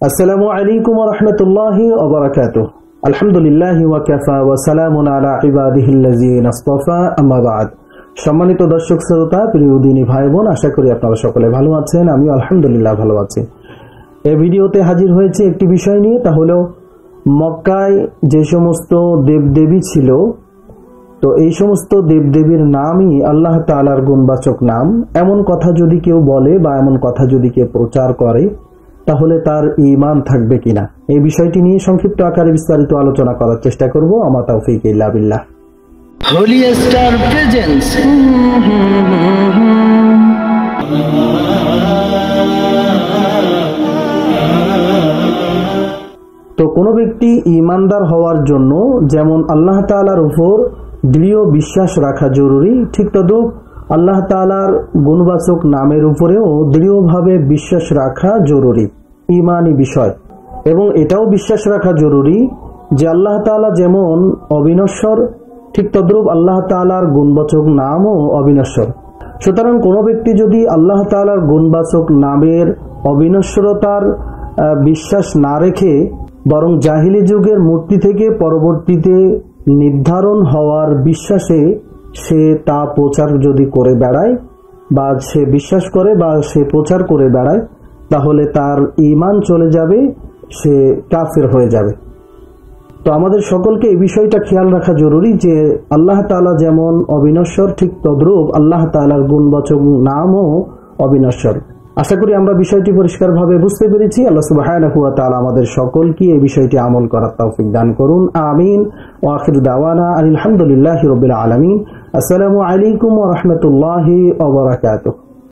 আসসালামু আলাইকুম ওয়া রাহমাতুল্লাহি ওয়া বারাকাতুহু। আলহামদুলিল্লাহি ওয়া কাফা ওয়া সালামুন আলা ইবাদিহিল্লাযিনা ইসতাফা, আম্মা বা'দ। সম্মানিত দর্শক শ্রোতা, প্রিয় দিনী ভাই বোন, আশা করি আপনারা সকলে ভালো আছেন। আমি আলহামদুলিল্লাহ ভালো আছি। এই ভিডিওতে হাজির হয়েছে একটি বিষয় নিয়ে, তা হলো মক্কায় যে সমস্ত দেবদেবী ছিল, তো এই সমস্ত দেবদেবীর নামই আল্লাহ তাআলার গুণবাচক নাম। এমন কথা যদি কেউ বলে বা এমন কথা যদি কেউ প্রচার করে, তাহলে তার ঈমান থাকবে কিনা, এই বিষয়টি নিয়ে সংক্ষিপ্ত আকারে বিস্তারিত আলোচনা করার চেষ্টা করব। আমা তাওফীক ইল্লা বিল্লাহ। Holi star presents. তো কোনো ব্যক্তি ঈমানদার হওয়ার জন্য যেমন আল্লাহ তাআলার উপর দৃঢ় বিশ্বাস রাখা জরুরি, ঠিক তদ্রুপ আল্লাহ তাআলার গুণবাচক নামের উপরেও দৃঢ়ভাবে বিশ্বাস রাখা জরুরি, ঈমানি বিষয়। এবং এটাও বিশ্বাস রাখা জরুরি যে আল্লাহ তাআলা যেমন অবিনশ্বর, ঠিক তদ্রুপ আল্লাহ তাআলার গুণবাচক নামও অবিনশ্বর। সুতরাং কোনো ব্যক্তি যদি আল্লাহ তাআলার গুণবাচক নামের অবিনশ্বরতার বিশ্বাস না রেখে বরং জাহিলি যুগের মূর্তি থেকে পরবর্তীতে নির্ধারণ হওয়ার বিশ্বাসে সে তা প্রচার যদি করে বেড়ায় বা সে বিশ্বাস করে বা সে প্রচার করে বেড়ায়, তাহলে তার ঈমান চলে যাবে, সে কাফের হয়ে যাবে। তো আমাদের সকলকে এই বিষয়টা খেয়াল রাখা জরুরি যে আল্লাহ তাআলা যেমন অবিনশ্বর, ঠিক তদ্রূপ আল্লাহ তাআলার গুণবাচক নামও অবিনশ্বর। আশা করি আমরা বিষয়টি পরিষ্কারভাবে বুঝতে পেরেছি। আল্লাহ সুবহানাহু ওয়া তাআলা আমাদের সকলকে এই বিষয়টি আমল করার তৌফিক দান করুন, আমিন। ওয়া আখিরু দাওয়ানা আলহামদুলিল্লাহি রাব্বিল আলামিন। আসসালামু আলাইকুম ওয়া রাহমাতুল্লাহি ওয়া বারাকাতুহু।